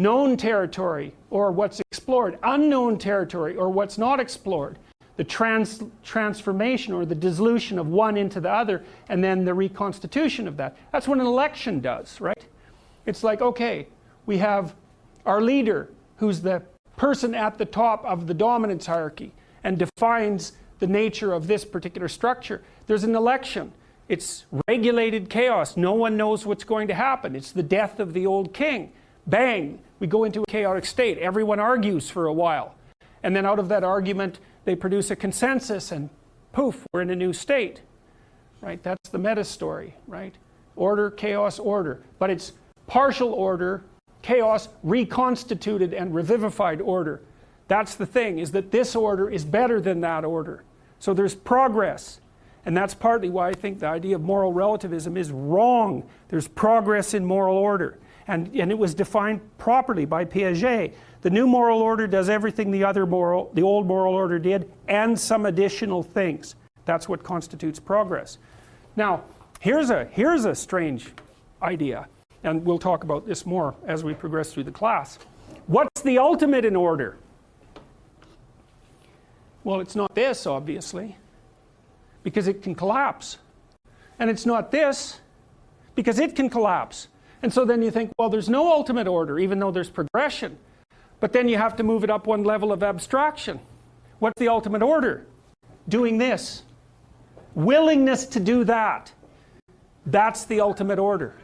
known territory or what's explored, unknown territory or what's not explored, the transformation or the dissolution of one into the other, and then the reconstitution of that. That's what an election does, right? It's like, okay, we have our leader who's the person at the top of the dominance hierarchy and defines the nature of this particular structure. There's an election. It's regulated chaos. No one knows what's going to happen. It's the death of the old king. Bang, we go into a chaotic state. Everyone argues for a while. And then out of that argument, they produce a consensus and poof, we're in a new state. Right? That's the meta story, right? Order, chaos, order. But it's partial order, chaos, reconstituted and revivified order. That's the thing, is that this order is better than that order. So there's progress. And that's partly why I think the idea of moral relativism is wrong. There's progress in moral order. And it was defined properly by Piaget. The new moral order does everything the old moral order did, and some additional things. That's what constitutes progress. Now, here's a strange idea. And we'll talk about this more as we progress through the class. What's the ultimate in order? Well, it's not this, obviously, because it can collapse. And it's not this, because it can collapse. And so then you think, well, there's no ultimate order, even though there's progression. But then you have to move it up one level of abstraction. What's the ultimate order? Doing this. Willingness to do that. That's the ultimate order.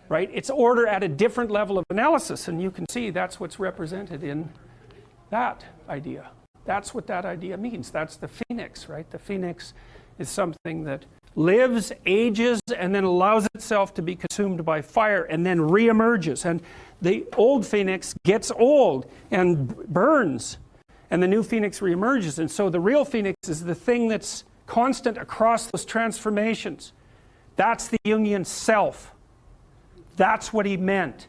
Right? It's order at a different level of analysis, and you can see that's what's represented in that idea. That's what that idea means. That's the phoenix, right? The phoenix is something that lives, ages, and then allows itself to be consumed by fire, and then reemerges. And the old phoenix gets old and burns, and the new phoenix reemerges. And so the real phoenix is the thing that's constant across those transformations. That's the Jungian self. That's what he meant.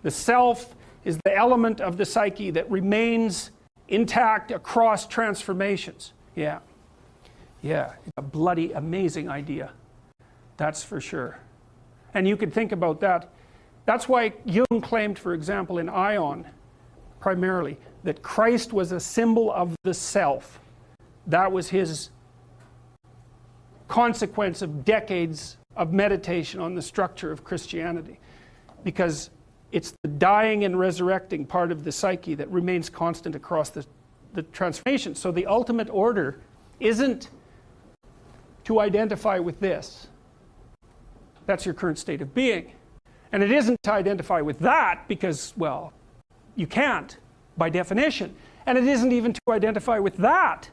The self is the element of the psyche that remains intact across transformations. Yeah. Yeah, it's a bloody amazing idea. That's for sure. And you could think about that. That's why Jung claimed, for example, in Ion, primarily, that Christ was a symbol of the self. That was his consequence of decades of meditation on the structure of Christianity. Because it's the dying and resurrecting part of the psyche that remains constant across the transformation. So the ultimate order isn't to identify with this. That's your current state of being. And it isn't to identify with that because, well, you can't by definition. And it isn't even to identify with that.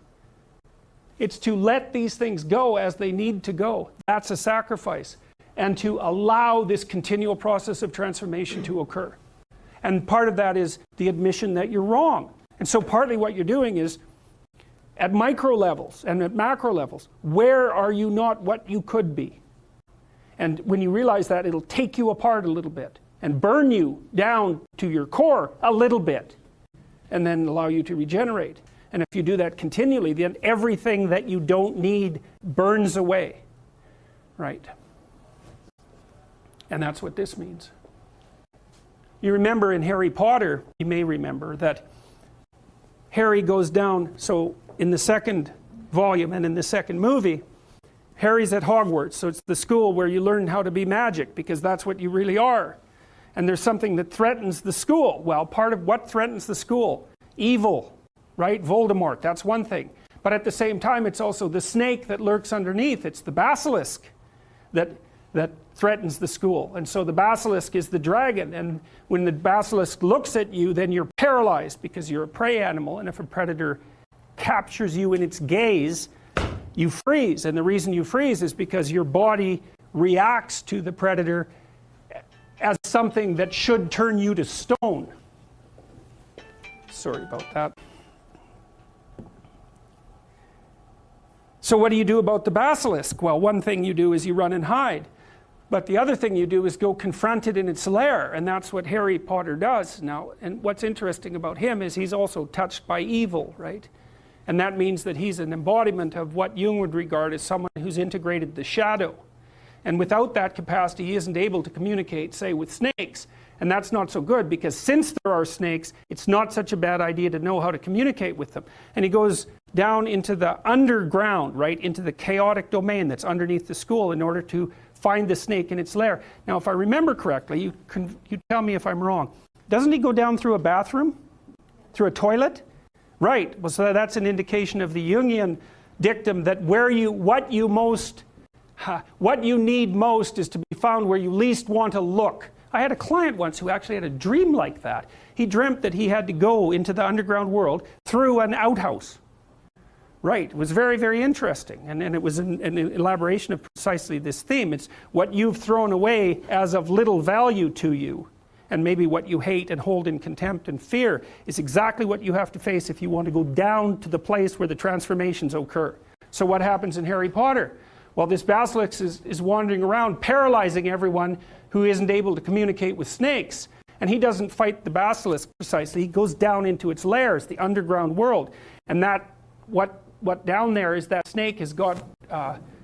It's to let these things go as they need to go. That's a sacrifice. And to allow this continual process of transformation to occur. And part of that is the admission that you're wrong. And so partly what you're doing is, at micro levels and at macro levels, where are you not what you could be? And when you realize that, it'll take you apart a little bit and burn you down to your core a little bit, and then allow you to regenerate. And if you do that continually, then everything that you don't need burns away. Right? And that's what this means. You remember in Harry Potter, you may remember that Harry goes down, so in the second volume and in the second movie, Harry's at Hogwarts, so it's the school where you learn how to be magic, because that's what you really are. And there's something that threatens the school. Well, part of what threatens the school? Evil, right? Voldemort, that's one thing. But at the same time, it's also the snake that lurks underneath. It's the basilisk that threatens the school. And so the basilisk is the dragon, and when the basilisk looks at you, then you're paralyzed because you're a prey animal, and if a predator captures you in its gaze, you freeze. And the reason you freeze is because your body reacts to the predator as something that should turn you to stone. Sorry about that. So what do you do about the basilisk? Well, one thing you do is you run and hide. But the other thing you do is go confront it in its lair, and that's what Harry Potter does now. And what's interesting about him is he's also touched by evil, right? And that means that he's an embodiment of what Jung would regard as someone who's integrated the shadow. And without that capacity, he isn't able to communicate, say, with snakes. And that's not so good, because since there are snakes, it's not such a bad idea to know how to communicate with them. And he goes down into the underground, right, into the chaotic domain that's underneath the school in order to find the snake in its lair. Now, if I remember correctly, you tell me if I'm wrong. Doesn't he go down through a bathroom? Through a toilet? Right. Well, so that's an indication of the Jungian dictum that what you need most is to be found where you least want to look. I had a client once who actually had a dream like that. He dreamt that he had to go into the underground world through an outhouse. Right, it was very, very interesting, and it was an elaboration of precisely this theme. It's what you've thrown away as of little value to you, and maybe what you hate and hold in contempt and fear is exactly what you have to face if you want to go down to the place where the transformations occur. So what happens in Harry Potter? Well, this basilisk is wandering around, paralyzing everyone who isn't able to communicate with snakes. And he doesn't fight the basilisk precisely, he goes down into its lairs, the underground world. And that, what down there is that snake has got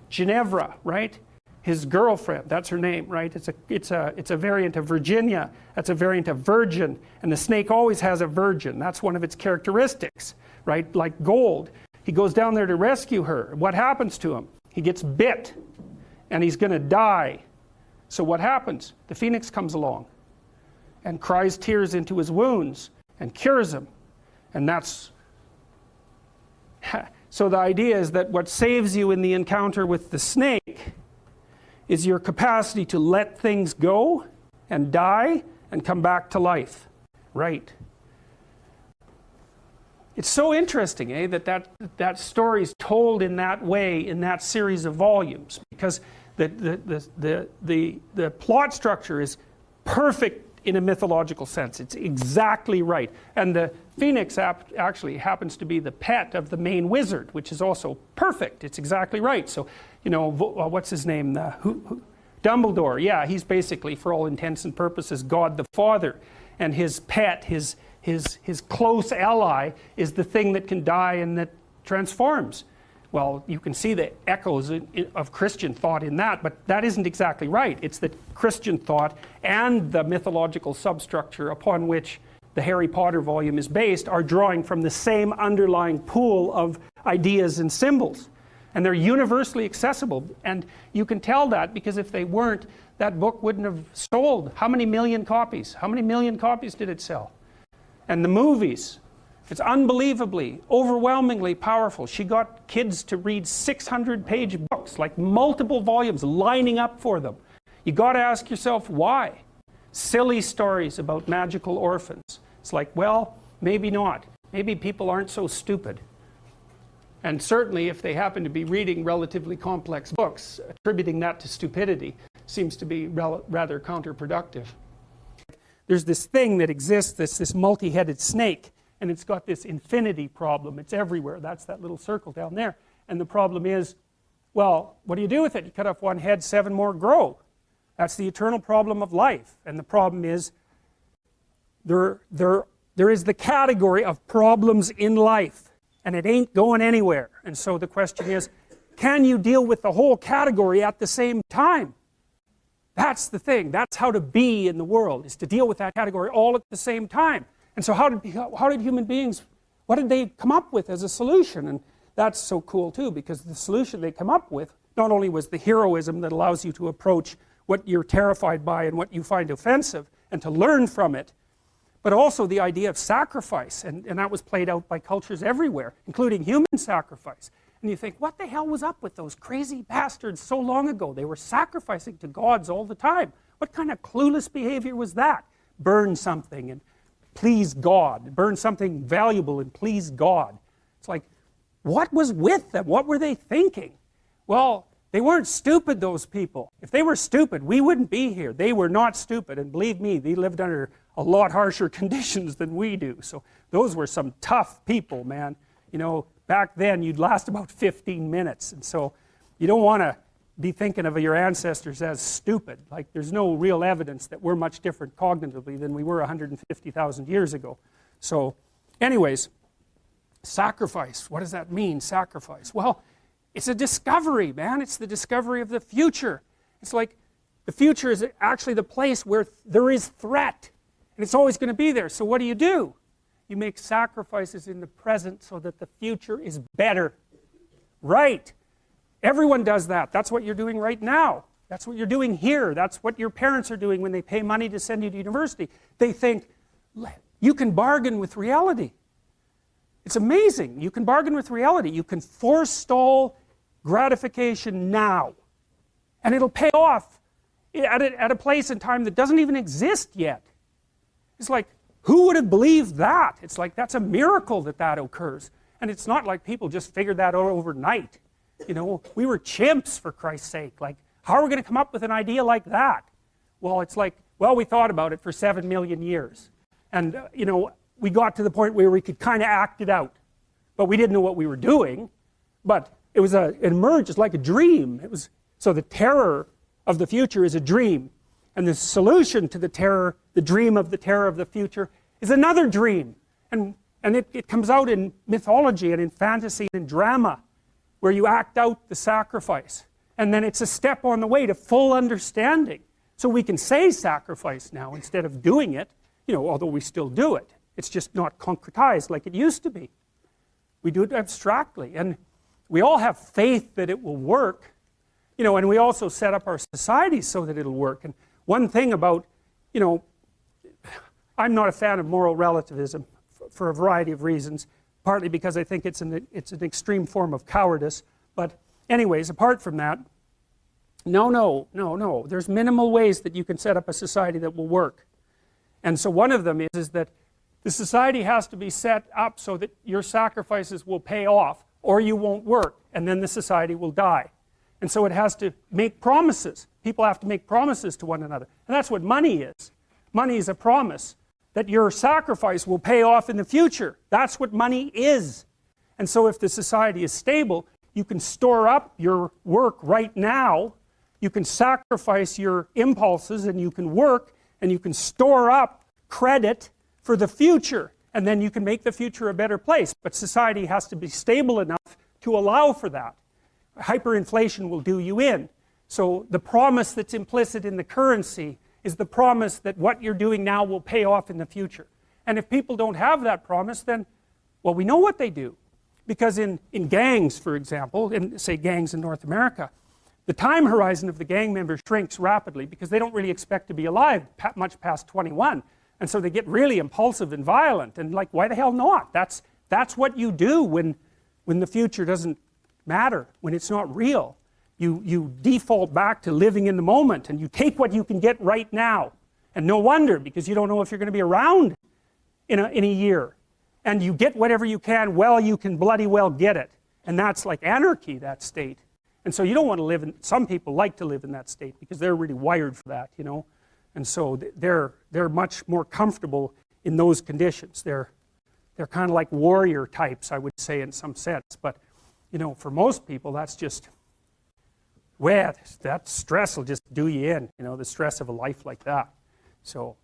Ginevra, right? His girlfriend, that's her name, right? It's a variant of Virginia, that's a variant of virgin, and the snake always has a virgin. That's one of its characteristics, right? Like gold. He goes down there to rescue her. What happens to him? He gets bit, and he's going to die. So what happens? The phoenix comes along and cries tears into his wounds and cures him. And that's... So the idea is that what saves you in the encounter with the snake is your capacity to let things go and die and come back to life. Right. It's so interesting, that story's told in that way in that series of volumes, because the plot structure is perfect in a mythological sense. It's exactly right. And the phoenix actually happens to be the pet of the main wizard, which is also perfect. It's exactly right. So, you know, what's his name? Dumbledore. Yeah, he's basically, for all intents and purposes, God the Father. And his pet, his close ally, is the thing that can die and that transforms. Well, you can see the echoes of Christian thought in that, but that isn't exactly right. It's that Christian thought and the mythological substructure upon which the Harry Potter volume is based are drawing from the same underlying pool of ideas and symbols. And they're universally accessible. And you can tell that because if they weren't, that book wouldn't have sold. How many million copies? How many million copies did it sell? And the movies. It's unbelievably, overwhelmingly powerful. She got kids to read 600-page books, like multiple volumes lining up for them. You got to ask yourself why. Silly stories about magical orphans. It's like, well, maybe not. Maybe people aren't so stupid. And certainly if they happen to be reading relatively complex books, attributing that to stupidity seems to be rather counterproductive. There's this thing that exists, this multi-headed snake. And it's got this infinity problem. It's everywhere. That's that little circle down there. And the problem is, well, what do you do with it? You cut off one head, 7 more grow. That's the eternal problem of life. And the problem is, there is the category of problems in life. And it ain't going anywhere. And so the question is, can you deal with the whole category at the same time? That's the thing. That's how to be in the world, is to deal with that category all at the same time. And so how did human beings, what did they come up with as a solution? And that's so cool too, because the solution they come up with not only was the heroism that allows you to approach what you're terrified by and what you find offensive and to learn from it, but also the idea of sacrifice. And that was played out by cultures everywhere, including human sacrifice. And you think, what the hell was up with those crazy bastards so long ago? They were sacrificing to gods all the time. What kind of clueless behavior was that? Burn something and please God. Burn something valuable and please God. It's like, what was with them? What were they thinking? Well, they weren't stupid, those people. If they were stupid, we wouldn't be here. They were not stupid, and believe me, they lived under a lot harsher conditions than we do. So those were some tough people, man. You know, back then you'd last about 15 minutes, and so you don't want to be thinking of your ancestors as stupid. Like, there's no real evidence that we're much different cognitively than we were 150,000 years ago. So, anyways, sacrifice. What does that mean, sacrifice? Well, it's a discovery, man. It's the discovery of the future. It's like, The future is actually the place where there is threat. And it's always going to be there. So what do? You make sacrifices in the present so that the future is better. Right. Everyone does that. That's what you're doing right now. That's what you're doing here. That's what your parents are doing when they pay money to send you to university. They think, you can bargain with reality. It's amazing. You can bargain with reality. You can forestall gratification now. And it'll pay off at a place and time that doesn't even exist yet. It's like, who would have believed that? It's like, that's a miracle that that occurs. And it's not like people just figured that out overnight. You know, we were chimps, for Christ's sake. Like, how are we going to come up with an idea like that? Well, it's like, well, we thought about it for 7 million years. And, you know, we got to the point where we could kind of act it out. But we didn't know what we were doing. But it emerged as like a dream. So the terror of the future is a dream. And the solution to the terror, the dream of the terror of the future, is another dream. And it comes out in mythology and in fantasy and in drama, where you act out the sacrifice. And then it's a step on the way to full understanding. So we can say sacrifice now instead of doing it, you know, although we still do it. It's just not concretized like it used to be. We do it abstractly. And we all have faith that it will work, you know, and we also set up our society so that it'll work. And one thing about, you know, I'm not a fan of moral relativism for a variety of reasons, partly because I think it's an extreme form of cowardice. But anyways, apart from that, no. There's minimal ways that you can set up a society that will work. And so one of them is that the society has to be set up so that your sacrifices will pay off, or you won't work, and then the society will die. And so it has to make promises. People have to make promises to one another. And that's what money is. Money is a promise that your sacrifice will pay off in the future. That's what money is. And so if the society is stable, you can store up your work right now. You can sacrifice your impulses and you can work and you can store up credit for the future. And then you can make the future a better place. But society has to be stable enough to allow for that. Hyperinflation will do you in. So the promise that's implicit in the currency is the promise that what you're doing now will pay off in the future. And if people don't have that promise, then, well, we know what they do. Because in gangs, for example, in, say, gangs in North America, the time horizon of the gang member shrinks rapidly because they don't really expect to be alive much past 21. And so they get really impulsive and violent. And like, why the hell not? That's what you do when the future doesn't matter, when it's not real. You default back to living in the moment and you take what you can get right now. And no wonder, because you don't know if you're going to be around in a year. And you get whatever you can while you can bloody well get it. And that's like anarchy, that state. And so you don't want to live in, some people like to live in that state because they're really wired for that, you know. And so they're much more comfortable in those conditions. They're kind of like warrior types, I would say, in some sense. But, you know, for most people, that's just, well, that stress will just do you in, you know, the stress of a life like that. So